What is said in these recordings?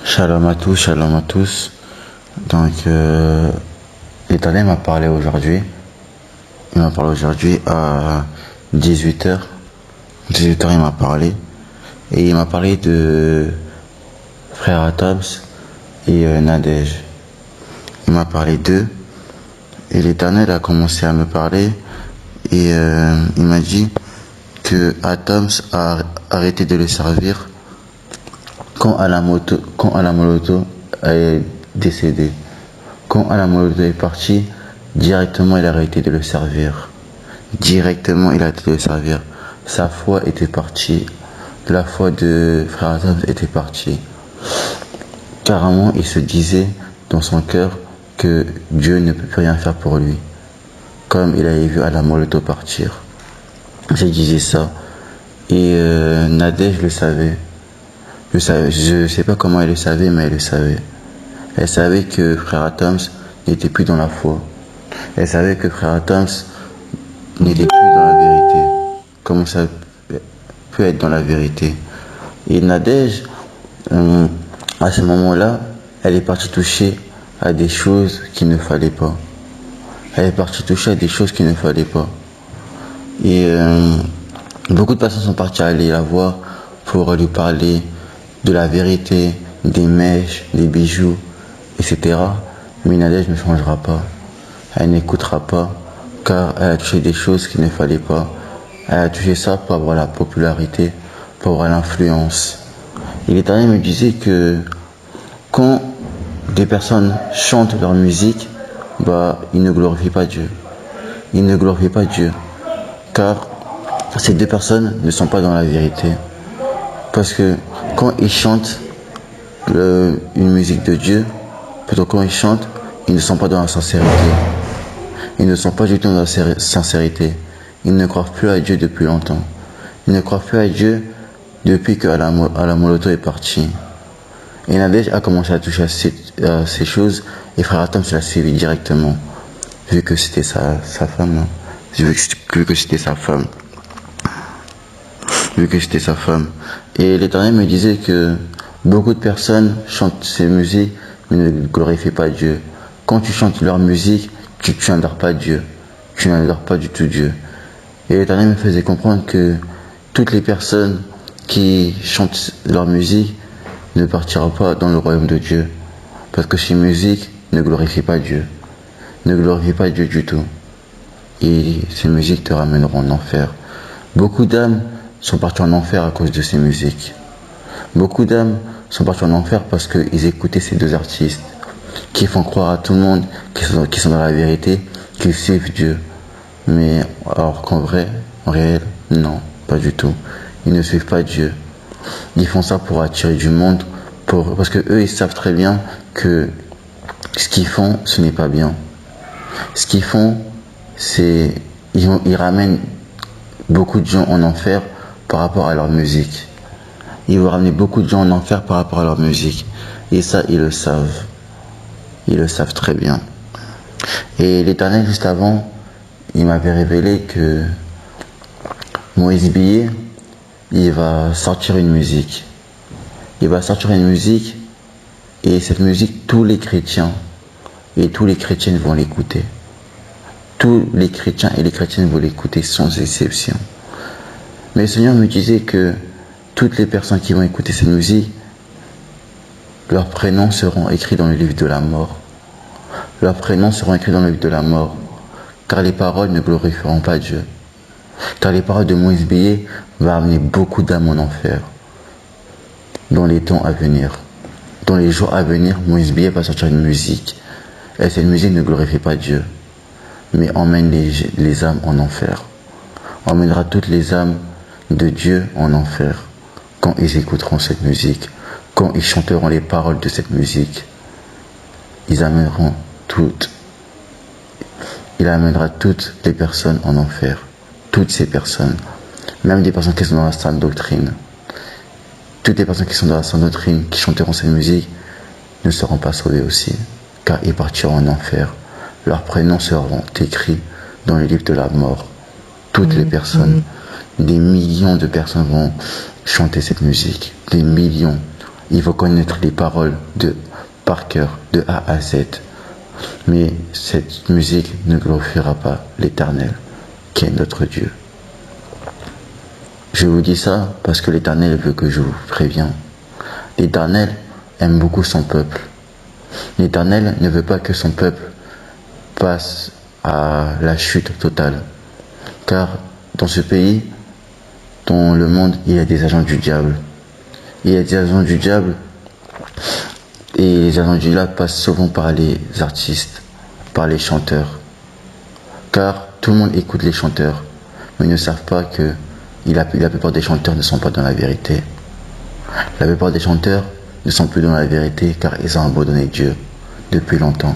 Shalom à tous, shalom à tous. Donc, l'Éternel m'a parlé aujourd'hui. Il m'a parlé aujourd'hui à 18h. 18h, il m'a parlé. Et il m'a parlé de frère Atabs et Nadège. Il m'a parlé d'eux. Et l'Éternel a commencé à me parler. Et il m'a dit que Atabs a arrêté de le servir quand Alamoloto est décédé. Quand Alamoloto est parti, directement il a arrêté de le servir. Directement il a arrêté de le servir. Sa foi était partie. La foi de frère Adam était partie. Carrément, il se disait dans son cœur que Dieu ne peut plus rien faire pour lui. Comme il avait vu Alamoloto partir. Je disais ça. Et Nadège le savait. Je sais pas comment elle le savait, mais elle le savait. Elle savait que frère Adams n'était plus dans la foi. Elle savait que frère Adams n'était plus dans la vérité. Comment ça peut être dans la vérité? Et Nadège, à ce moment-là, elle est partie toucher à des choses qu'il ne fallait pas. Elle est partie toucher à des choses qu'il ne fallait pas. Et beaucoup de personnes sont parties aller la voir pour lui parler de la vérité, des mèches, des bijoux, etc. Mais Nadège ne changera pas. Elle n'écoutera pas, car elle a touché des choses qu'il ne fallait pas. Elle a touché ça pour avoir la popularité, pour avoir l'influence. Et l'Éternel me disait que quand des personnes chantent leur musique, ils ne glorifient pas Dieu. Ils ne glorifient pas Dieu, car ces deux personnes ne sont pas dans la vérité. Parce que quand ils chantent une musique de Dieu, plutôt quand ils chantent, ils ne sont pas dans la sincérité. Ils ne sont pas du tout dans la sincérité. Ils ne croient plus à Dieu depuis longtemps. Ils ne croient plus à Dieu depuis que Alamoloto est parti. Et Nadège a commencé à toucher à ces choses, et frère Atam se l'a suivi directement, vu que c'était sa femme. Vu que c'était sa femme. Vu que c'était sa femme. Et l'Éternel me disait que beaucoup de personnes chantent ces musiques, mais ne glorifient pas Dieu. Quand tu chantes leur musique, tu n'adores pas Dieu. Tu n'adores pas du tout Dieu. Et l'Éternel me faisait comprendre que toutes les personnes qui chantent leur musique ne partiront pas dans le royaume de Dieu. Parce que ces musiques ne glorifient pas Dieu. Ne glorifient pas Dieu du tout. Et ces musiques te ramèneront en enfer. Beaucoup d'âmes sont partis en enfer à cause de ces musiques. Beaucoup d'âmes sont partis en enfer parce qu'ils écoutaient ces deux artistes qui font croire à tout le monde qu'ils sont dans la vérité, qu'ils suivent Dieu. Mais alors qu'en vrai, en réel, non, pas du tout. Ils ne suivent pas Dieu. Ils font ça pour attirer du monde, parce que eux, ils savent très bien que ce qu'ils font, ce n'est pas bien. Ce qu'ils font, c'est ils ramènent beaucoup de gens en enfer par rapport à leur musique. Ils vont ramener beaucoup de gens en enfer par rapport à leur musique. Et ça, ils le savent. Ils le savent très bien. Et l'Éternel, juste avant, il m'avait révélé que Moïse Billet, il va sortir une musique. Il va sortir une musique, et cette musique, tous les chrétiens et tous les chrétiennes vont l'écouter. Tous les chrétiens et les chrétiennes vont l'écouter sans exception. Mais le Seigneur me disait que toutes les personnes qui vont écouter cette musique, leurs prénoms seront écrits dans le livre de la mort. Leurs prénoms seront écrits dans le livre de la mort, car les paroles ne glorifieront pas Dieu. Car les paroles de Moïse Billet vont amener beaucoup d'âmes en enfer. Dans les temps à venir, dans les jours à venir, Moïse Billet va sortir une musique. Et cette musique ne glorifie pas Dieu, mais emmène les âmes en enfer. Emmènera toutes les âmes de Dieu en enfer quand ils écouteront cette musique, quand ils chanteront les paroles de cette musique. Il amènera toutes les personnes en enfer. Toutes ces personnes, même des personnes qui sont dans la sainte doctrine. Toutes les personnes qui sont dans la sainte doctrine, qui chanteront cette musique, ne seront pas sauvées aussi, car ils partiront en enfer. Leurs prénoms seront écrits dans le livre de la mort. Toutes les personnes, des millions de personnes vont chanter cette musique. Des millions. il faut connaître les paroles par cœur, de A à Z. Mais cette musique ne glorifiera pas l'Éternel, qui est notre Dieu. Je vous dis ça parce que l'Éternel veut que je vous prévienne. L'Éternel aime beaucoup son peuple. L'Éternel ne veut pas que son peuple passe à la chute totale. Car dans ce pays, dans le monde, il y a des agents du diable. Il y a des agents du diable et les agents du diable passent souvent par les artistes, par les chanteurs. Car tout le monde écoute les chanteurs, mais ils ne savent pas que la plupart des chanteurs ne sont pas dans la vérité. La plupart des chanteurs ne sont plus dans la vérité car ils ont abandonné Dieu depuis longtemps.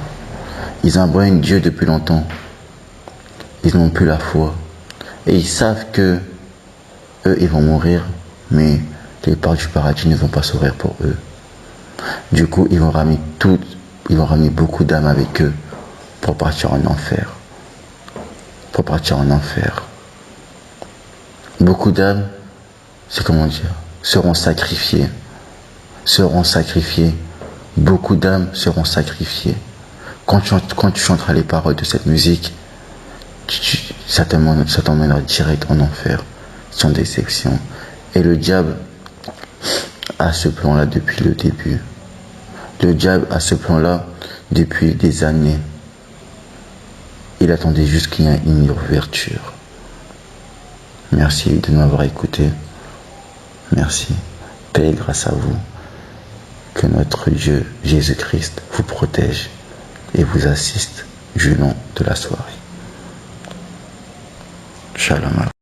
Ils ont abandonné Dieu depuis longtemps. Ils n'ont plus la foi. Et ils savent que eux, ils vont mourir, mais les portes du paradis ne vont pas s'ouvrir pour eux. Du coup, ils vont ramener beaucoup d'âmes avec eux pour partir en enfer. Pour partir en enfer. Beaucoup d'âmes, seront sacrifiées. Seront sacrifiées. Beaucoup d'âmes seront sacrifiées. Quand tu chanteras les paroles de cette musique, ça t'emmènera direct en enfer, sans déception. Et le diable a ce plan-là depuis le début. Le diable a ce plan-là depuis des années. Il attendait juste qu'il y ait une ouverture. Merci de m'avoir écouté. Merci. Paix et grâce à vous. Que notre Dieu, Jésus-Christ, vous protège et vous assiste du long de la soirée. Shalom.